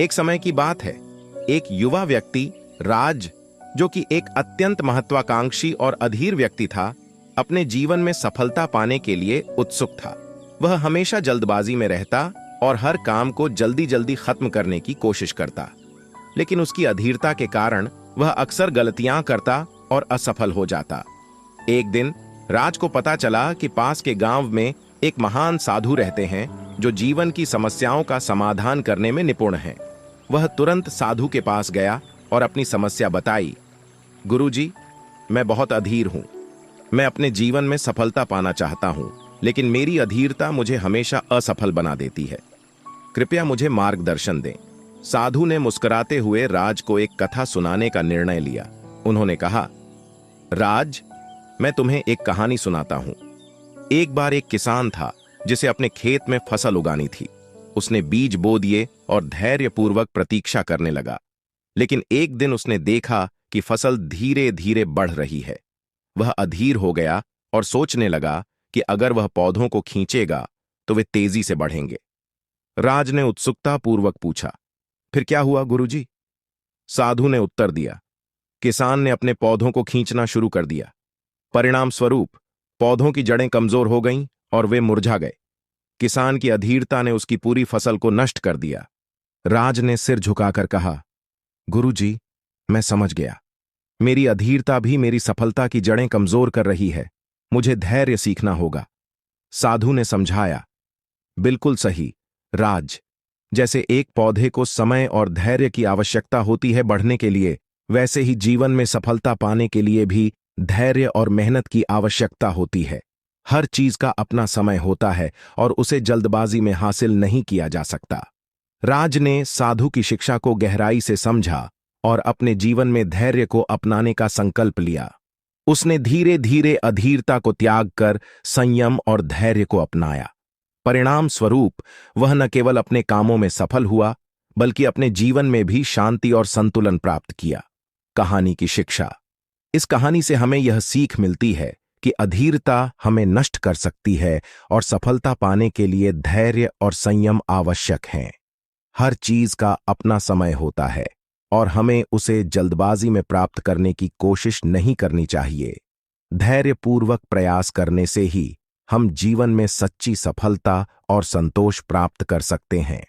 एक समय की बात है। एक युवा व्यक्ति राज, जो कि एक अत्यंत महत्वाकांक्षी और अधीर व्यक्ति था, अपने जीवन में सफलता पाने के लिए उत्सुक था। वह हमेशा जल्दबाजी में रहता और हर काम को जल्दी जल्दी खत्म करने की कोशिश करता। लेकिन उसकी अधीरता के कारण वह अक्सर गलतियां करता और असफल हो जाता। एक दिन राज को पता चला कि पास के गांव में एक महान साधु रहते हैं जो जीवन की समस्याओं का समाधान करने में निपुण हैं। वह तुरंत साधु के पास गया और अपनी समस्या बताई। गुरुजी, मैं बहुत अधीर हूं। मैं अपने जीवन में सफलता पाना चाहता हूं, लेकिन मेरी अधीरता मुझे हमेशा असफल बना देती है। कृपया मुझे मार्गदर्शन दें। साधु ने मुस्कुराते हुए राज को एक कथा सुनाने का निर्णय लिया। उन्होंने कहा, राज, मैं तुम्हें एक कहानी सुनाता हूं। एक बार एक किसान था जिसे अपने खेत में फसल उगानी थी। उसने बीज बो दिए और धैर्यपूर्वक प्रतीक्षा करने लगा। लेकिन एक दिन उसने देखा कि फसल धीरे धीरे बढ़ रही है। वह अधीर हो गया और सोचने लगा कि अगर वह पौधों को खींचेगा तो वे तेजी से बढ़ेंगे। राज ने उत्सुकतापूर्वक पूछा, फिर क्या हुआ गुरुजी? साधु ने उत्तर दिया, किसान ने अपने पौधों को खींचना शुरू कर दिया। परिणाम स्वरूप पौधों की जड़ें कमजोर हो गईं और वे मुरझा गए। किसान की अधीरता ने उसकी पूरी फसल को नष्ट कर दिया। राज ने सिर झुकाकर कहा, गुरुजी, मैं समझ गया। मेरी अधीरता भी मेरी सफलता की जड़ें कमजोर कर रही है। मुझे धैर्य सीखना होगा। साधु ने समझाया, बिल्कुल सही राज। जैसे एक पौधे को समय और धैर्य की आवश्यकता होती है बढ़ने के लिए, वैसे ही जीवन में सफलता पाने के लिए भी धैर्य और मेहनत की आवश्यकता होती है। हर चीज का अपना समय होता है और उसे जल्दबाजी में हासिल नहीं किया जा सकता। राज ने साधु की शिक्षा को गहराई से समझा और अपने जीवन में धैर्य को अपनाने का संकल्प लिया। उसने धीरे धीरे अधीरता को त्याग कर संयम और धैर्य को अपनाया। परिणाम स्वरूप वह न केवल अपने कामों में सफल हुआ, बल्कि अपने जीवन में भी शांति और संतुलन प्राप्त किया। कहानी की शिक्षा। इस कहानी से हमें यह सीख मिलती है कि अधीरता हमें नष्ट कर सकती है और सफलता पाने के लिए धैर्य और संयम आवश्यक हैं। हर चीज का अपना समय होता है और हमें उसे जल्दबाजी में प्राप्त करने की कोशिश नहीं करनी चाहिए। धैर्यपूर्वक प्रयास करने से ही हम जीवन में सच्ची सफलता और संतोष प्राप्त कर सकते हैं।